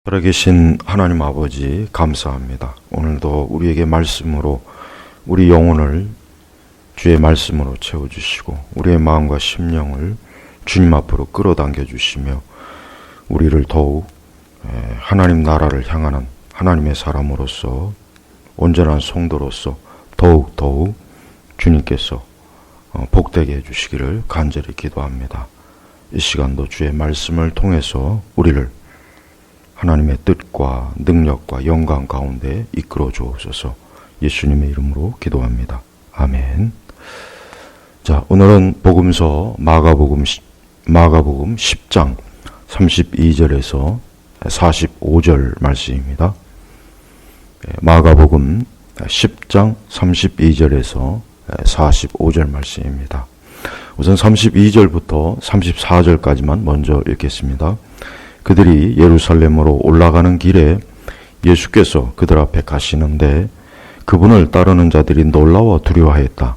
살아계신 하나님 아버지 감사합니다. 오늘도 우리에게 말씀으로 우리 영혼을 주의 말씀으로 채워주시고 우리의 마음과 심령을 주님 앞으로 끌어당겨 주시며 우리를 더욱 하나님 나라를 향하는 하나님의 사람으로서 온전한 성도로서 더욱 주님께서 복되게 해주시기를 간절히 기도합니다. 이 시간도 주의 말씀을 통해서 우리를 하나님의 뜻과 능력과 영광 가운데 이끌어 주옵소서. 예수님의 이름으로 기도합니다. 아멘. 자, 오늘은 복음서 마가복음 10장 32절에서 45절 말씀입니다. 마가복음 10장 32절에서 45절 말씀입니다. 우선 32절부터 34절까지만 먼저 읽겠습니다. 그들이 예루살렘으로 올라가는 길에 예수께서 그들 앞에 가시는데 그분을 따르는 자들이 놀라워 두려워하였다.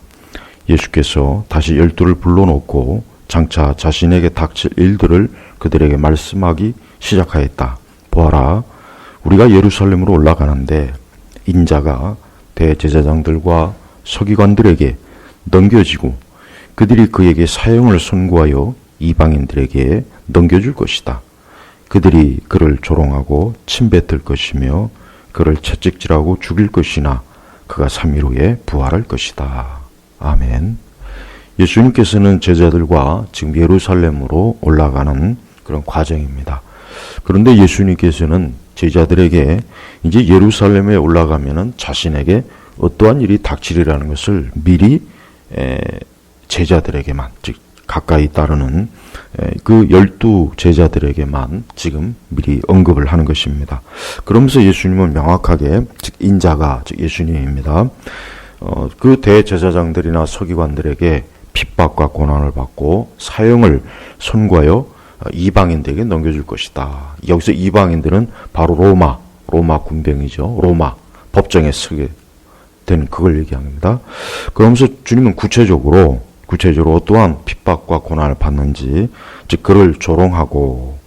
예수께서 다시 12를 불러놓고 장차 자신에게 닥칠 일들을 그들에게 말씀하기 시작하였다. 보아라, 우리가 예루살렘으로 올라가는데 인자가 대제사장들과 서기관들에게 넘겨지고 그들이 그에게 사형을 선고하여 이방인들에게 넘겨줄 것이다. 그들이 그를 조롱하고 침뱉을 것이며 그를 채찍질하고 죽일 것이나 그가 3일 후에 부활할 것이다. 아멘. 예수님께서는 제자들과 지금 예루살렘으로 올라가는 그런 과정입니다. 그런데 예수님께서는 제자들에게 이제 예루살렘에 올라가면은 자신에게 어떠한 일이 닥치리라는 것을 미리 제자들에게만, 즉 가까이 따르는 그 12 제자들에게만 지금 미리 언급을 하는 것입니다. 그러면서 예수님은 명확하게, 즉 인자가, 즉 예수님입니다. 그 대제사장들이나 서기관들에게 핍박과 고난을 받고 사형을 선고하여 이방인들에게 넘겨줄 것이다. 여기서 이방인들은 바로 로마 군병이죠. 로마 법정에 서게 된 그걸 얘기합니다. 그러면서 주님은 구체적으로 어떠한 핍박과 고난을 받는지, 즉 그를 조롱하고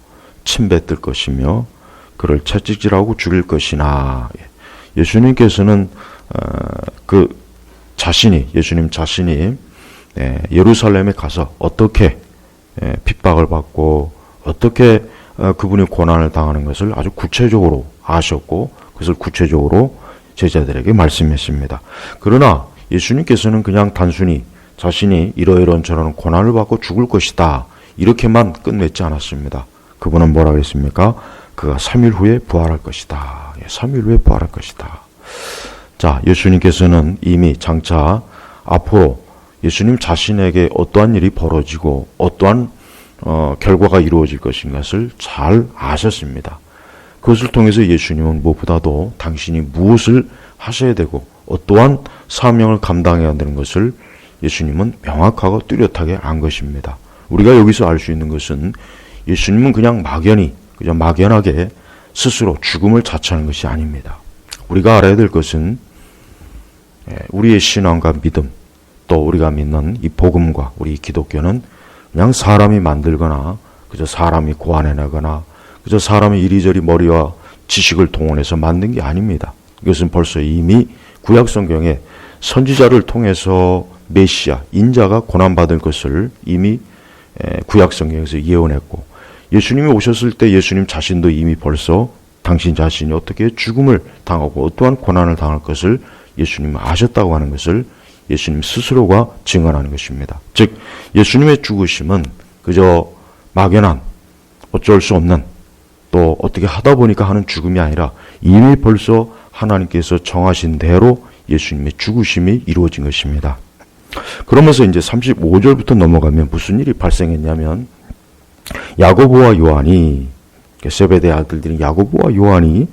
침뱉을 것이며 그를 채찍질하고 죽일 것이나, 예수님께서는 예수님 자신이 예루살렘에 가서 어떻게 핍박을 받고 어떻게 그분이 고난을 당하는 것을 아주 구체적으로 아셨고 그것을 구체적으로 제자들에게 말씀했습니다. 그러나 예수님께서는 그냥 단순히 자신이 이러이러한 저런 고난을 받고 죽을 것이다 이렇게만 끝맺지 않았습니다. 그분은 뭐라고 했습니까? 그가 3일 후에 부활할 것이다. 3일 후에 부활할 것이다. 자, 예수님께서는 이미 장차 앞으로 예수님 자신에게 어떠한 일이 벌어지고 어떠한 결과가 이루어질 것인 것을 잘 아셨습니다. 그것을 통해서 예수님은 무엇보다도 당신이 무엇을 하셔야 되고 어떠한 사명을 감당해야 되는 것을 예수님은 명확하고 뚜렷하게 안 것입니다. 우리가 여기서 알 수 있는 것은 예수님은 그냥 막연하게 스스로 죽음을 자처하는 것이 아닙니다. 우리가 알아야 될 것은 우리의 신앙과 믿음, 또 우리가 믿는 이 복음과 우리 기독교는 그냥 사람이 만들거나 그저 사람이 고안해내거나 그저 사람이 이리저리 머리와 지식을 동원해서 만든 게 아닙니다. 이것은 벌써 이미 구약 성경에 선지자를 통해서 메시아, 인자가 고난받을 것을 이미 구약 성경에서 예언했고, 예수님이 오셨을 때 예수님 자신도 이미 벌써 당신 자신이 어떻게 죽음을 당하고 어떠한 고난을 당할 것을 예수님은 아셨다고 하는 것을 예수님 스스로가 증언하는 것입니다. 즉 예수님의 죽으심은 그저 막연한 어쩔 수 없는 또 어떻게 하다 보니까 하는 죽음이 아니라 이미 벌써 하나님께서 정하신 대로 예수님의 죽으심이 이루어진 것입니다. 그러면서 이제 35절부터 넘어가면 무슨 일이 발생했냐면 야고보와 요한이, 세베대 아들들인 야고보와 요한이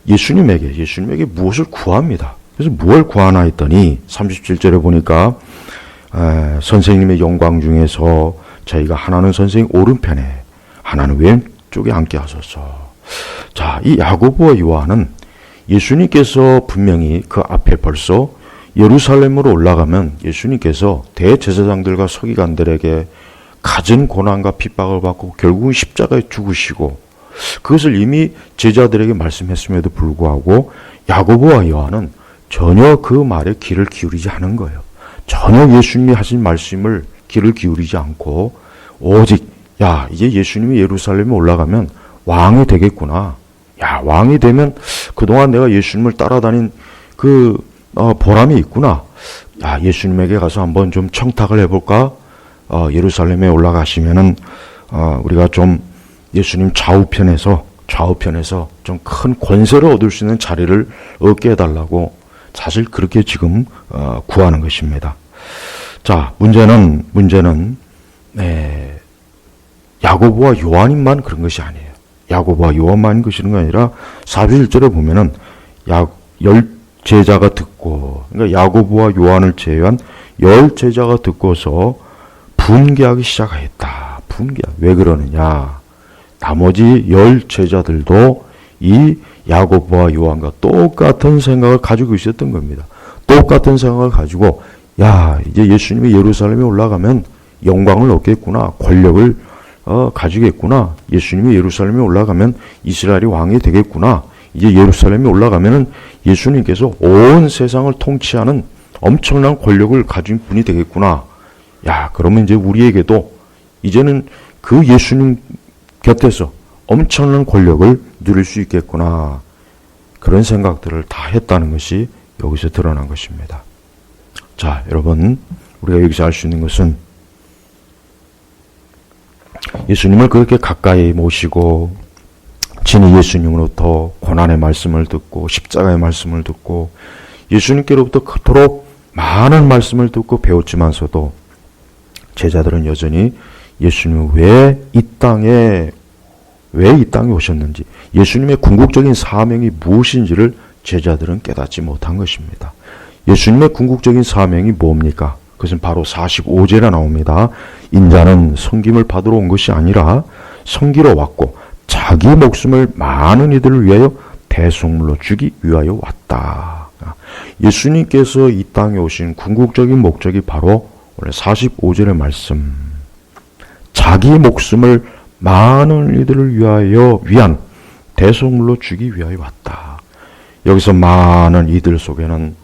예수님에게 무엇을 구합니다. 그래서 무엇을 구하나 했더니 37절에 보니까 선생님의 영광 중에서 저희가 하나는 선생님 오른편에 하나는 왼쪽에 앉게 하소서. 자, 이 야고보와 요한은 예수님께서 분명히 그 앞에 벌써 예루살렘으로 올라가면 예수님께서 대제사장들과 서기관들에게 갖은 고난과 핍박을 받고 결국은 십자가에 죽으시고 그것을 이미 제자들에게 말씀했음에도 불구하고 야고보와 요한은 전혀 그 말에 귀를 기울이지 않은 거예요. 전혀 예수님이 하신 말씀을 귀를 기울이지 않고 오직 야, 이제 예수님이 예루살렘에 올라가면 왕이 되겠구나. 야, 왕이 되면 그동안 내가 예수님을 따라다닌 그 보람이 있구나. 야, 예수님에게 가서 한번 좀 청탁을 해볼까? 예루살렘에 올라가시면은 우리가 좀 예수님 좌우편에서 좀 큰 권세를 얻을 수 있는 자리를 얻게 해달라고 사실 그렇게 지금 구하는 것입니다. 자, 문제는 야고보와 요한만 그런 것이 아니에요. 야고보와 요한만 그런 게 아니라 41절에 보면은 열 제자가 듣고, 그러니까 야고보와 요한을 제외한 10 제자가 듣고서 분개하기 시작하였다. 분개하. 왜 그러느냐? 나머지 10 제자들도 이 야고보와 요한과 똑같은 생각을 가지고 있었던 겁니다. 똑같은 생각을 가지고 야, 이제 예수님이 예루살렘에 올라가면 영광을 얻겠구나. 권력을 가지겠구나. 예수님이 예루살렘에 올라가면 이스라엘이 왕이 되겠구나. 이제 예루살렘에 올라가면은 예수님께서 온 세상을 통치하는 엄청난 권력을 가진 분이 되겠구나. 야, 그러면 이제 우리에게도 이제는 그 예수님 곁에서 엄청난 권력을 누릴 수 있겠구나. 그런 생각들을 다 했다는 것이 여기서 드러난 것입니다. 자, 여러분, 우리가 여기서 알 수 있는 것은 예수님을 그렇게 가까이 모시고 친히 예수님으로부터 고난의 말씀을 듣고 십자가의 말씀을 듣고 예수님께로부터 그토록 많은 말씀을 듣고 배웠지만서도 제자들은 여전히 예수님은 왜 이 땅에 오셨는지, 예수님의 궁극적인 사명이 무엇인지를 제자들은 깨닫지 못한 것입니다. 예수님의 궁극적인 사명이 뭡니까? 그것은 바로 45절에 나옵니다. 인자는 섬김을 받으러 온 것이 아니라 섬기러 왔고 자기 목숨을 많은 이들을 위하여 대속물로 주기 위하여 왔다. 예수님께서 이 땅에 오신 궁극적인 목적이 바로 오늘 45절의 말씀, 자기 목숨을 많은 이들을 위한 대속물로 주기 위하여 왔다. 여기서 많은 이들 속에는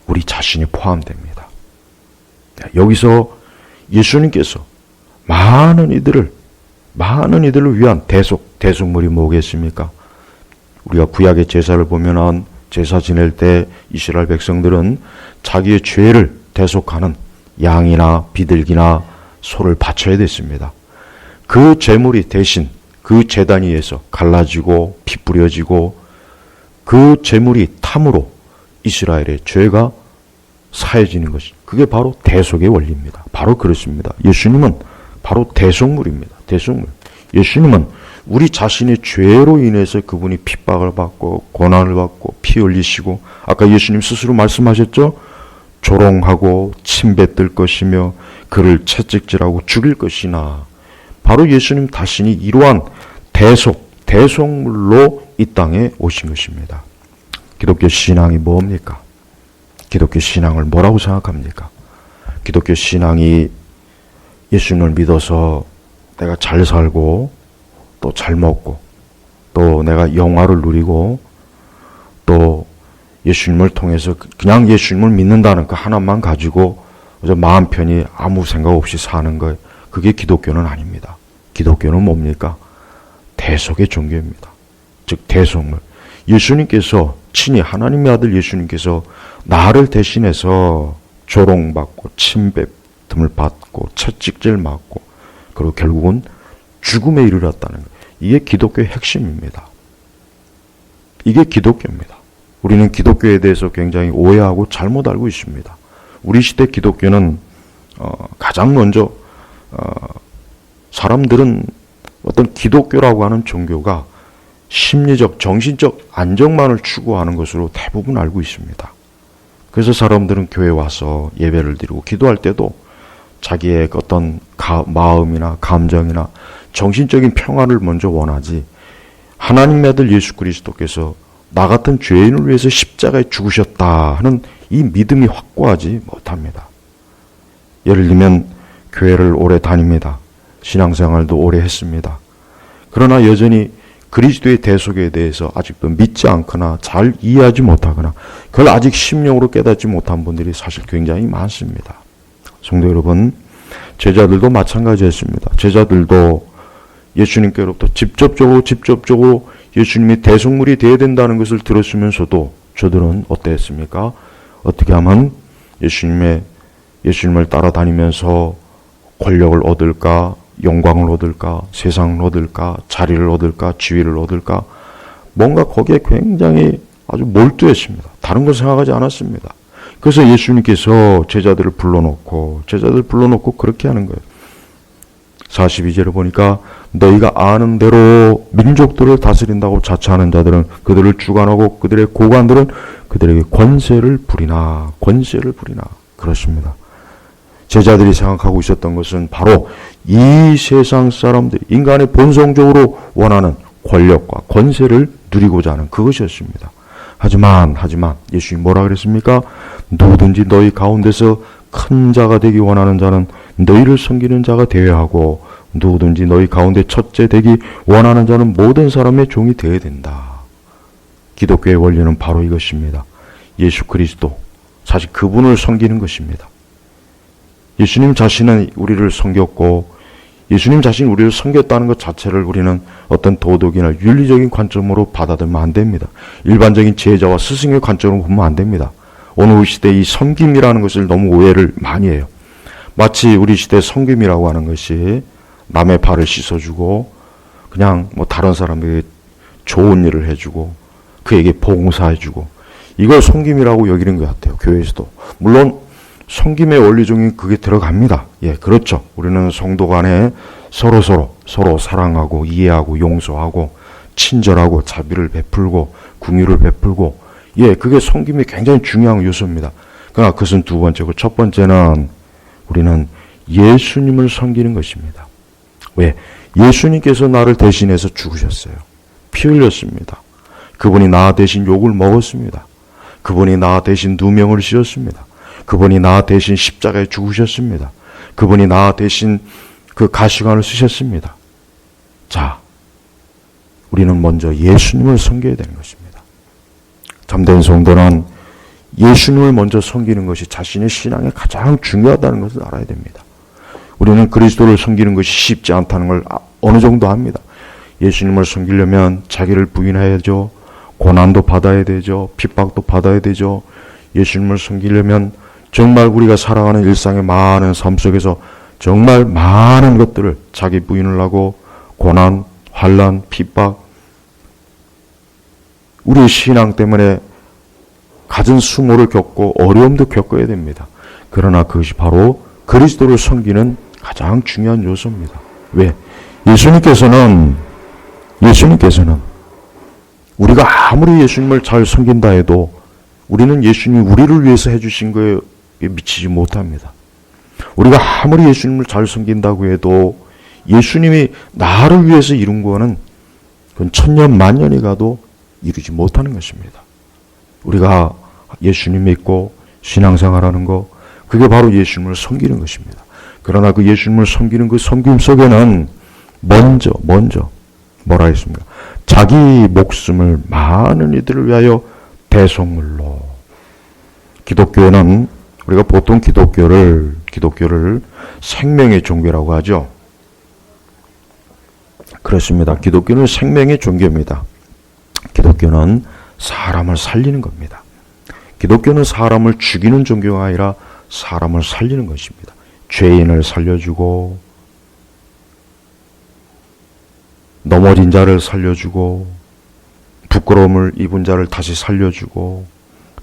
우리 자신이 포함됩니다. 여기서 예수님께서 많은 이들을 위한 대속물이 뭐겠습니까? 우리가 구약의 제사를 보면은 제사 지낼 때 이스라엘 백성들은 자기의 죄를 대속하는 양이나 비둘기나 소를 바쳐야 됐습니다. 그 제물이 대신 그 제단 위에서 갈라지고 피 뿌려지고 그 제물이 탐으로 이스라엘의 죄가 사해지는 것이, 그게 바로 대속의 원리입니다. 바로 그렇습니다. 예수님은 바로 대속물입니다. 대속물. 예수님은 우리 자신의 죄로 인해서 그분이 핍박을 받고 고난을 받고 피 흘리시고, 아까 예수님 스스로 말씀하셨죠? 조롱하고 침뱉을 것이며 그를 채찍질하고 죽일 것이나, 바로 예수님 자신이 이러한 대속물로 이 땅에 오신 것입니다. 기독교 신앙이 뭡니까? 기독교 신앙을 뭐라고 생각합니까? 기독교 신앙이 예수님을 믿어서 내가 잘 살고 또 잘 먹고 또 내가 영화를 누리고 또 예수님을 통해서 그냥 예수님을 믿는다는 그 하나만 가지고 마음 편히 아무 생각 없이 사는 것, 그게 기독교는 아닙니다. 기독교는 뭡니까? 대속의 종교입니다. 즉 대속물. 예수님께서 친히 하나님의 아들 예수님께서 나를 대신해서 조롱받고 침뱉음을 받고 채찍질 맞고 그리고 결국은 죽음에 이르렀다는 것. 이게 기독교의 핵심입니다. 이게 기독교입니다. 우리는 기독교에 대해서 굉장히 오해하고 잘못 알고 있습니다. 우리 시대 기독교는 가장 먼저 사람들은 어떤 기독교라고 하는 종교가 심리적, 정신적 안정만을 추구하는 것으로 대부분 알고 있습니다. 그래서 사람들은 교회에 와서 예배를 드리고 기도할 때도 자기의 어떤 마음이나 감정이나 정신적인 평안을 먼저 원하지, 하나님의 아들 예수 그리스도께서 나 같은 죄인을 위해서 십자가에 죽으셨다 하는 이 믿음이 확고하지 못합니다. 예를 들면 교회를 오래 다닙니다. 신앙생활도 오래 했습니다. 그러나 여전히 그리스도의 대속에 대해서 아직도 믿지 않거나 잘 이해하지 못하거나 그걸 아직 심령으로 깨닫지 못한 분들이 사실 굉장히 많습니다. 성도 여러분, 제자들도 마찬가지였습니다. 제자들도 예수님께로부터 직접적으로 예수님이 대속물이 되어야 된다는 것을 들었으면서도 저들은 어땠습니까? 어떻게 하면 예수님을 따라다니면서 권력을 얻을까, 영광을 얻을까, 세상을 얻을까, 자리를 얻을까, 지위를 얻을까, 뭔가 거기에 굉장히 아주 몰두했습니다. 다른 걸 생각하지 않았습니다. 그래서 예수님께서 제자들을 불러놓고 그렇게 하는 거예요. 42절에 보니까 너희가 아는 대로 민족들을 다스린다고 자처하는 자들은 그들을 주관하고 그들의 고관들은 그들에게 권세를 부리나 그렇습니다. 제자들이 생각하고 있었던 것은 바로 이 세상 사람들, 인간의 본성적으로 원하는 권력과 권세를 누리고자 하는 그것이었습니다. 하지만 예수님이 뭐라 그랬습니까? 누구든지 너희 가운데서 큰 자가 되기 원하는 자는 너희를 섬기는 자가 되어야 하고 누구든지 너희 가운데 첫째 되기 원하는 자는 모든 사람의 종이 되어야 된다. 기독교의 원리는 바로 이것입니다. 예수 그리스도, 사실 그분을 섬기는 것입니다. 예수님 자신은 우리를 섬겼고 예수님 자신이 우리를 섬겼다는 것 자체를 우리는 어떤 도덕이나 윤리적인 관점으로 받아들면 안 됩니다. 일반적인 제자와 스승의 관점으로 보면 안 됩니다. 오늘 시대에 이 섬김이라는 것을 너무 오해를 많이 해요. 마치 우리 시대의 섬김이라고 하는 것이 남의 발을 씻어주고 그냥 다른 사람에게 좋은 일을 해주고 그에게 봉사해주고 이걸 섬김이라고 여기는 것 같아요. 교회에서도. 물론 섬김의 원리 중에 그게 들어갑니다. 예, 그렇죠. 우리는 성도 간에 서로 사랑하고 이해하고 용서하고 친절하고 자비를 베풀고 긍휼을 베풀고 예, 그게 섬김이 굉장히 중요한 요소입니다. 그러나 그것은 두 번째고 첫 번째는 우리는 예수님을 섬기는 것입니다. 왜? 예수님께서 나를 대신해서 죽으셨어요. 피 흘렸습니다. 그분이 나 대신 욕을 먹었습니다. 그분이 나 대신 누명을 씌웠습니다. 그분이 나 대신 십자가에 죽으셨습니다. 그분이 나 대신 그 가시관을 쓰셨습니다. 자, 우리는 먼저 예수님을 섬겨야 되는 것입니다. 참된 성도는 예수님을 먼저 섬기는 것이 자신의 신앙에 가장 중요하다는 것을 알아야 됩니다. 우리는 그리스도를 섬기는 것이 쉽지 않다는 걸 어느 정도 압니다. 예수님을 섬기려면 자기를 부인해야죠. 고난도 받아야 되죠. 핍박도 받아야 되죠. 예수님을 섬기려면 정말 우리가 살아가는 일상의 많은 삶 속에서 정말 많은 것들을 자기 부인을 하고 고난, 환난, 핍박, 우리의 신앙 때문에 갖은 수모를 겪고 어려움도 겪어야 됩니다. 그러나 그것이 바로 그리스도를 섬기는 가장 중요한 요소입니다. 왜? 예수님께서는 우리가 아무리 예수님을 잘 섬긴다 해도 우리는 예수님이 우리를 위해서 해주신 거에 미치지 못합니다. 우리가 아무리 예수님을 잘 섬긴다고 해도 예수님이 나를 위해서 이룬 거는 그건 천년 만년이 가도 이루지 못하는 것입니다. 우리가 예수님 믿고 신앙생활하는 거 그게 바로 예수님을 섬기는 것입니다. 그러나 그 예수님을 섬기는 그 섬김 속에는 먼저 뭐라 했습니까? 자기 목숨을 많은 이들을 위하여 대속물로. 기독교는 우리가 보통 기독교를 생명의 종교라고 하죠. 그렇습니다. 기독교는 생명의 종교입니다. 기독교는 사람을 살리는 겁니다. 기독교는 사람을 죽이는 종교가 아니라 사람을 살리는 것입니다. 죄인을 살려주고 넘어진 자를 살려주고 부끄러움을 입은 자를 다시 살려주고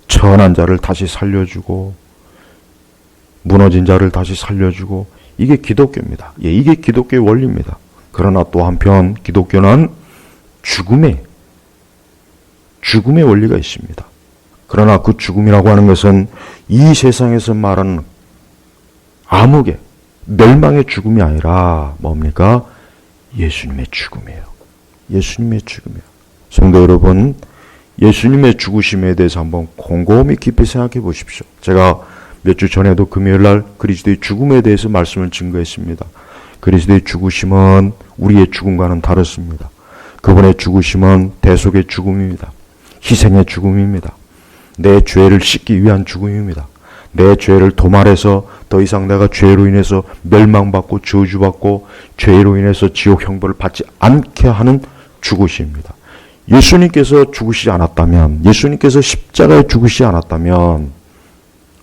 천한 자를 다시 살려주고 무너진 자를 다시 살려주고 이게 기독교입니다. 예, 이게 기독교의 원리입니다. 그러나 또 한편 기독교는 죽음의 원리가 있습니다. 그러나 그 죽음이라고 하는 것은 이 세상에서 말하는 암흑의 멸망의 죽음이 아니라 뭡니까? 예수님의 죽음이에요. 예수님의 죽음이에요. 성도 여러분, 예수님의 죽으심에 대해서 한번 곰곰이 깊이 생각해 보십시오. 제가 몇 주 전에도 금요일날 그리스도의 죽음에 대해서 말씀을 증거했습니다. 그리스도의 죽으심은 우리의 죽음과는 다릅니다. 그분의 죽으심은 대속의 죽음입니다. 희생의 죽음입니다. 내 죄를 씻기 위한 죽음입니다. 내 죄를 도말해서 더 이상 내가 죄로 인해서 멸망받고 저주받고 죄로 인해서 지옥 형벌을 받지 않게 하는 죽으심입니다. 예수님께서 죽으시지 않았다면, 예수님께서 십자가에 죽으시지 않았다면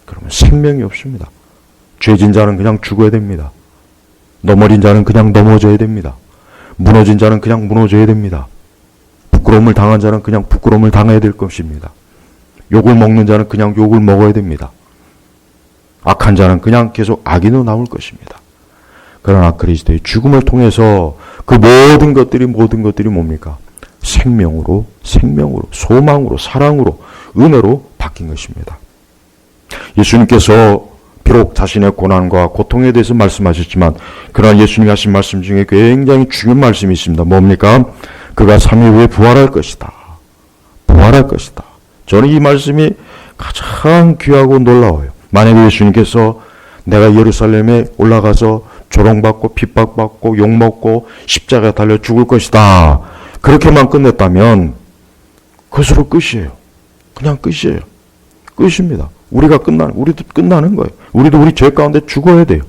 그러면 생명이 없습니다. 죄진 자는 그냥 죽어야 됩니다. 넘어진 자는 그냥 넘어져야 됩니다. 무너진 자는 그냥 무너져야 됩니다. 부끄러움을 당한 자는 그냥 부끄러움을 당해야 될 것입니다. 욕을 먹는 자는 그냥 욕을 먹어야 됩니다. 악한 자는 그냥 계속 악인으로 남을 것입니다. 그러나 그리스도의 죽음을 통해서 그 모든 것들이 뭡니까? 생명으로, 소망으로, 사랑으로, 은혜로 바뀐 것입니다. 예수님께서 비록 자신의 고난과 고통에 대해서 말씀하셨지만, 그러나 예수님이 하신 말씀 중에 굉장히 중요한 말씀이 있습니다. 뭡니까? 그가 3일 후에 부활할 것이다. 부활할 것이다. 저는 이 말씀이 가장 귀하고 놀라워요. 만약에 예수님께서 내가 예루살렘에 올라가서 조롱받고 핍박받고 욕먹고 십자가에 달려 죽을 것이다, 그렇게만 끝냈다면 그것으로 끝이에요. 그냥 끝이에요. 끝입니다. 우리도 끝나는 거예요. 우리도 우리 죄 가운데 죽어야 돼요.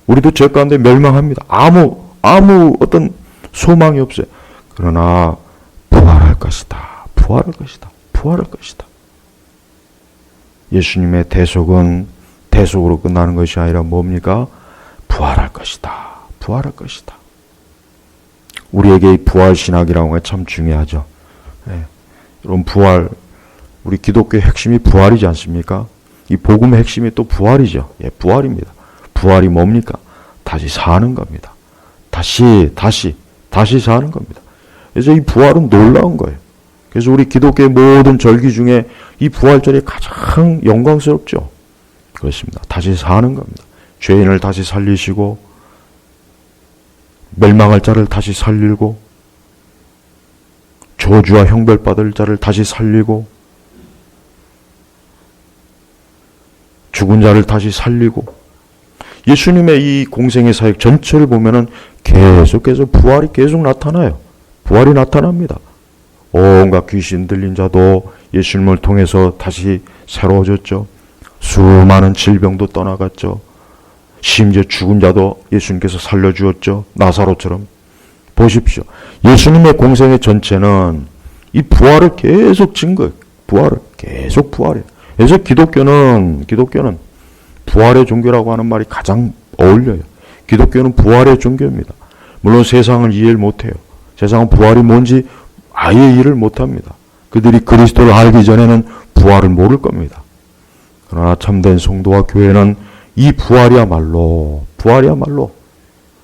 우리도 죄 가운데 멸망합니다. 아무 어떤 소망이 없어요. 그러나 부활할 것이다. 부활할 것이다. 부활할 것이다. 예수님의 대속은 대속으로 끝나는 것이 아니라 뭡니까? 부활할 것이다. 부활할 것이다. 우리에게 이 부활 신학이라는 게 참 중요하죠. 여러분, 부활, 우리 기독교의 핵심이 부활이지 않습니까? 이 복음의 핵심이 또 부활이죠. 부활입니다. 부활이 뭡니까? 다시 사는 겁니다. 다시 사는 겁니다. 그래서 이 부활은 놀라운 거예요. 그래서 우리 기독교의 모든 절기 중에 이 부활절이 가장 영광스럽죠. 그렇습니다. 다시 사는 겁니다. 죄인을 다시 살리시고, 멸망할 자를 다시 살리고, 저주와 형벌받을 자를 다시 살리고, 죽은 자를 다시 살리고, 예수님의 이 공생의 사역 전체를 보면은 계속해서 부활이 계속 나타나요. 부활이 나타납니다. 온갖 귀신 들린 자도 예수님을 통해서 다시 새로워졌죠. 수많은 질병도 떠나갔죠. 심지어 죽은 자도 예수님께서 살려주었죠. 나사로처럼. 보십시오. 예수님의 공생의 전체는 이 부활을 계속 증거해요. 부활을 계속 부활해요. 그래서 기독교는 부활의 종교라고 하는 말이 가장 어울려요. 기독교는 부활의 종교입니다. 물론 세상을 이해를 못해요. 세상은 부활이 뭔지 아예 이해를 못합니다. 그들이 그리스도를 알기 전에는 부활을 모를 겁니다. 그러나 참된 성도와 교회는 이 부활이야말로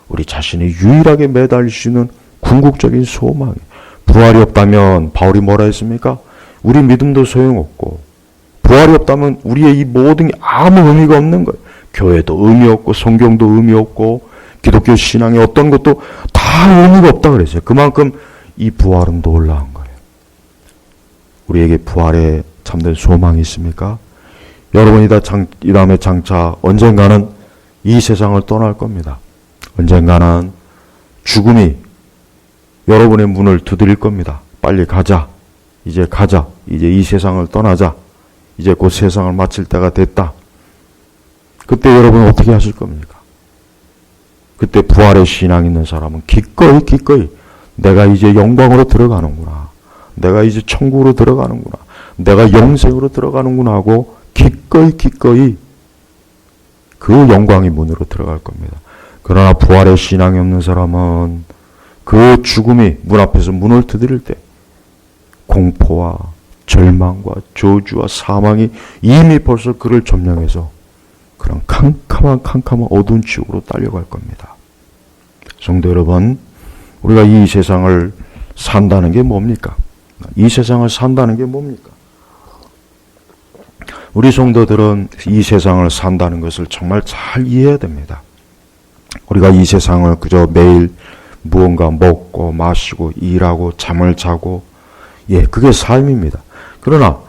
우리 자신이 유일하게 매달릴 수 있는 궁극적인 소망이에요. 부활이 없다면 바울이 뭐라 했습니까? 우리 믿음도 소용없고, 부활이 없다면 우리의 이 모든 게 아무 의미가 없는 거예요. 교회도 의미 없고, 성경도 의미 없고, 기독교 신앙의 어떤 것도 다 의미가 없다 그랬어요. 그만큼 이 부활은 놀라운 거예요. 우리에게 부활에 참된 소망이 있습니까? 여러분이 이 다음에 장차 언젠가는 이 세상을 떠날 겁니다. 언젠가는 죽음이 여러분의 문을 두드릴 겁니다. 빨리 가자. 이제 이 세상을 떠나자. 이제 곧 세상을 마칠 때가 됐다. 그때 여러분은 어떻게 하실 겁니까? 그때 부활의 신앙 있는 사람은 기꺼이 내가 이제 영광으로 들어가는구나. 내가 이제 천국으로 들어가는구나. 내가 영생으로 들어가는구나 하고 기꺼이 그 영광의 문으로 들어갈 겁니다. 그러나 부활의 신앙이 없는 사람은 그 죽음이 문 앞에서 문을 두드릴 때 공포와 절망과 저주와 사망이 이미 벌써 그를 점령해서 그런 캄캄한 어두운 지옥으로 딸려갈 겁니다. 성도 여러분, 우리가 이 세상을 산다는 게 뭡니까? 이 세상을 산다는 게 뭡니까? 우리 성도들은 이 세상을 산다는 것을 정말 잘 이해해야 됩니다. 우리가 이 세상을 그저 매일 무언가 먹고 마시고 일하고 잠을 자고, 그게 삶입니다. 그러나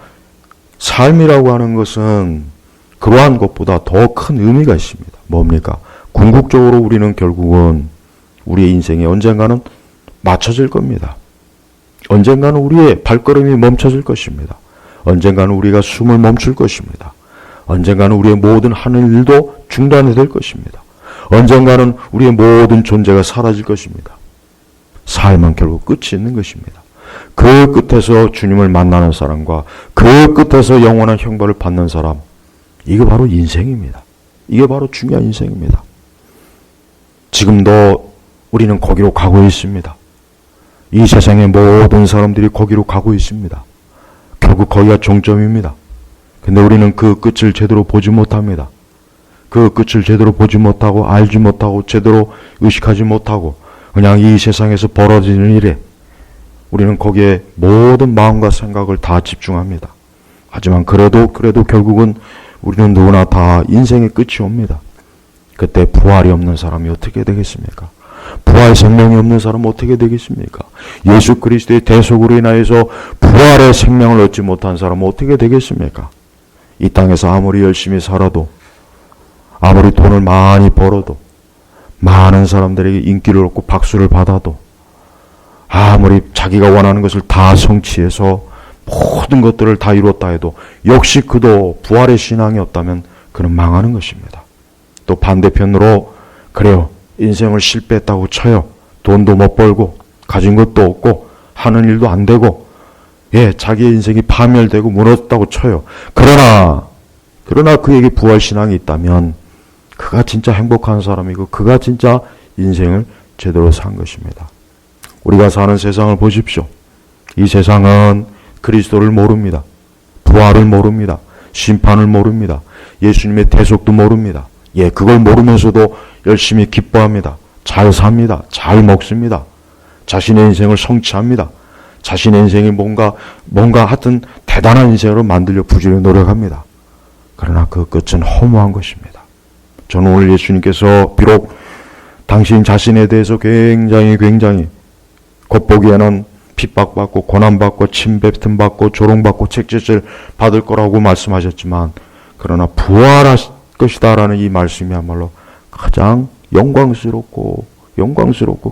삶이라고 하는 것은 그러한 것보다 더 큰 의미가 있습니다. 뭡니까? 궁극적으로 우리는 결국은 우리의 인생에 언젠가는 맞춰질 겁니다. 언젠가는 우리의 발걸음이 멈춰질 것입니다. 언젠가는 우리가 숨을 멈출 것입니다. 언젠가는 우리의 모든 하는 일도 중단이 될 것입니다. 언젠가는 우리의 모든 존재가 사라질 것입니다. 삶은 결국 끝이 있는 것입니다. 그 끝에서 주님을 만나는 사람과 그 끝에서 영원한 형벌을 받는 사람, 이게 바로 인생입니다. 이게 바로 중요한 인생입니다. 지금도 우리는 거기로 가고 있습니다. 이 세상의 모든 사람들이 거기로 가고 있습니다. 결국 거기가 종점입니다. 근데 우리는 그 끝을 제대로 보지 못합니다. 그 끝을 제대로 보지 못하고 알지 못하고 제대로 의식하지 못하고 그냥 이 세상에서 벌어지는 일에 우리는 거기에 모든 마음과 생각을 다 집중합니다. 하지만 그래도 결국은 우리는 누구나 다 인생의 끝이 옵니다. 그때 부활이 없는 사람이 어떻게 되겠습니까? 부활 생명이 없는 사람은 어떻게 되겠습니까? 예수 그리스도의 대속으로 인하여서 부활의 생명을 얻지 못한 사람은 어떻게 되겠습니까? 이 땅에서 아무리 열심히 살아도, 아무리 돈을 많이 벌어도, 많은 사람들에게 인기를 얻고 박수를 받아도, 아무리 자기가 원하는 것을 다 성취해서 모든 것들을 다 이뤘다 해도 역시 그도 부활의 신앙이 없다면 그는 망하는 것입니다. 또 반대편으로 그래요. 인생을 실패했다고 쳐요. 돈도 못 벌고 가진 것도 없고 하는 일도 안 되고 자기의 인생이 파멸되고 무너졌다고 쳐요. 그러나 그에게 부활신앙이 있다면 그가 진짜 행복한 사람이고 그가 진짜 인생을 제대로 산 것입니다. 우리가 사는 세상을 보십시오. 이 세상은 그리스도를 모릅니다. 부활을 모릅니다. 심판을 모릅니다. 예수님의 대속도 모릅니다. 그걸 모르면서도 열심히 기뻐합니다. 잘 삽니다. 잘 먹습니다. 자신의 인생을 성취합니다. 자신의 인생이 뭔가 하여튼 대단한 인생으로 만들려 부지런히 노력합니다. 그러나 그 끝은 허무한 것입니다. 저는 오늘 예수님께서 비록 당신 자신에 대해서 굉장히 겉보기에는 핍박받고 고난받고 침뱉음받고 조롱받고 책짓을 받을 거라고 말씀하셨지만 그러나 부활할 것이다라는 이 말씀이야말로 가장 영광스럽고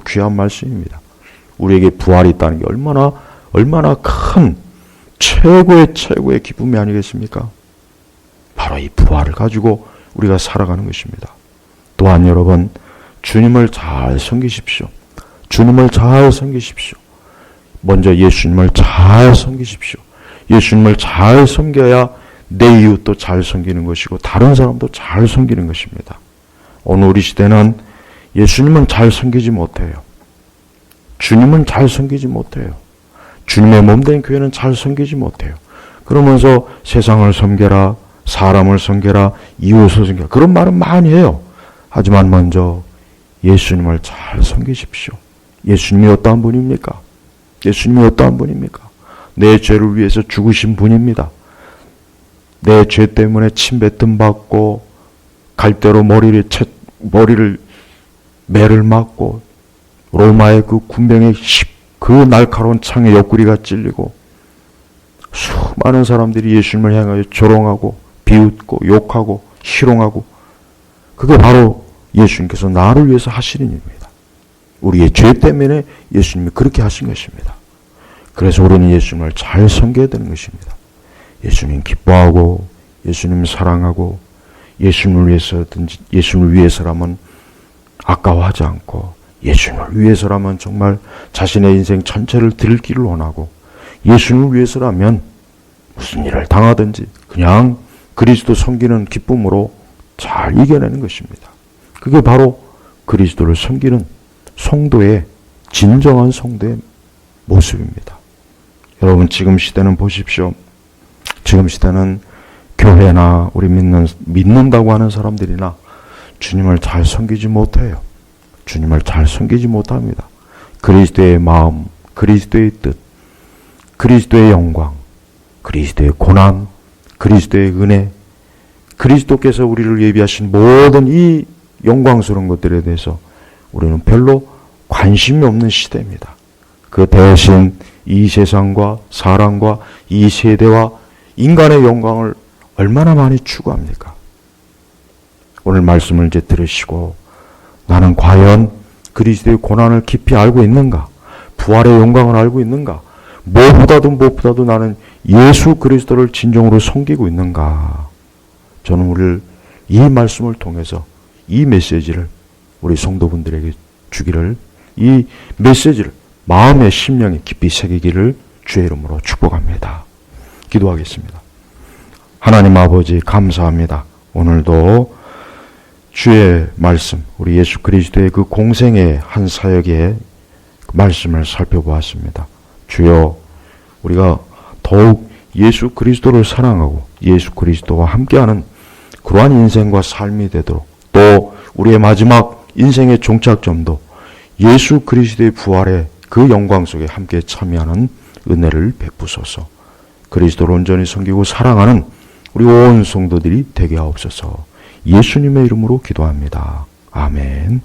귀한 말씀입니다. 우리에게 부활이 있다는 게 얼마나 큰 최고의 기쁨이 아니겠습니까? 바로 이 부활을 가지고 우리가 살아가는 것입니다. 또한 여러분, 주님을 잘 섬기십시오. 주님을 잘 섬기십시오. 먼저 예수님을 잘 섬기십시오. 예수님을 잘 섬겨야 내 이웃도 잘 섬기는 것이고 다른 사람도 잘 섬기는 것입니다. 오늘 우리 시대는 예수님은 잘 섬기지 못해요. 주님은 잘 섬기지 못해요. 주님의 몸된 교회는 잘 섬기지 못해요. 그러면서 세상을 섬겨라, 사람을 섬겨라, 이웃을 섬겨라 그런 말은 많이 해요. 하지만 먼저 예수님을 잘 섬기십시오. 예수님이 어떠한 분입니까? 예수님이 어떠한 분입니까? 내 죄를 위해서 죽으신 분입니다. 내 죄 때문에 침뱉음 받고 갈대로 머리를 매를 맞고 로마의 그 군병의 그 날카로운 창에 옆구리가 찔리고 수많은 사람들이 예수님을 향하여 조롱하고 비웃고 욕하고 희롱하고 그게 바로 예수님께서 나를 위해서 하시는 일입니다. 우리의 죄 때문에 예수님이 그렇게 하신 것입니다. 그래서 우리는 예수님을 잘 섬겨야 되는 것입니다. 예수님 기뻐하고 예수님 사랑하고 예수님을 위해서라면 아까워하지 않고 예수님을 위해서라면 정말 자신의 인생 전체를 드리기를 원하고 예수님을 위해서라면 무슨 일을 당하든지 그냥 그리스도 섬기는 기쁨으로 잘 이겨내는 것입니다. 그게 바로 그리스도를 섬기는 성도의 진정한 성도의 모습입니다. 여러분 지금 시대는 보십시오. 지금 시대는 교회나 우리 믿는다고 하는 사람들이나 주님을 잘 섬기지 못해요. 주님을 잘 섬기지 못합니다. 그리스도의 마음, 그리스도의 뜻, 그리스도의 영광, 그리스도의 고난, 그리스도의 은혜, 그리스도께서 우리를 예비하신 모든 이 영광스러운 것들에 대해서 우리는 별로 관심이 없는 시대입니다. 그 대신 이 세상과 사람과 이 세대와 인간의 영광을 얼마나 많이 추구합니까? 오늘 말씀을 이제 들으시고 나는 과연 그리스도의 고난을 깊이 알고 있는가? 부활의 영광을 알고 있는가? 무엇보다도 나는 예수 그리스도를 진정으로 섬기고 있는가? 저는 우리를 이 말씀을 통해서 이 메시지를 우리 성도분들에게 주기를, 이 메시지를 마음의 심령에 깊이 새기기를 주의 이름으로 축복합니다. 기도하겠습니다. 하나님 아버지 감사합니다. 오늘도 주의 말씀, 우리 예수 그리스도의 그 공생의 한 사역의 그 말씀을 살펴보았습니다. 주여, 우리가 더욱 예수 그리스도를 사랑하고 예수 그리스도와 함께하는 그러한 인생과 삶이 되도록, 또 우리의 마지막 인생의 종착점도 예수 그리스도의 부활의 그 영광 속에 함께 참여하는 은혜를 베푸소서. 그리스도를 온전히 섬기고 사랑하는 우리 온 성도들이 되게 하옵소서. 예수님의 이름으로 기도합니다. 아멘.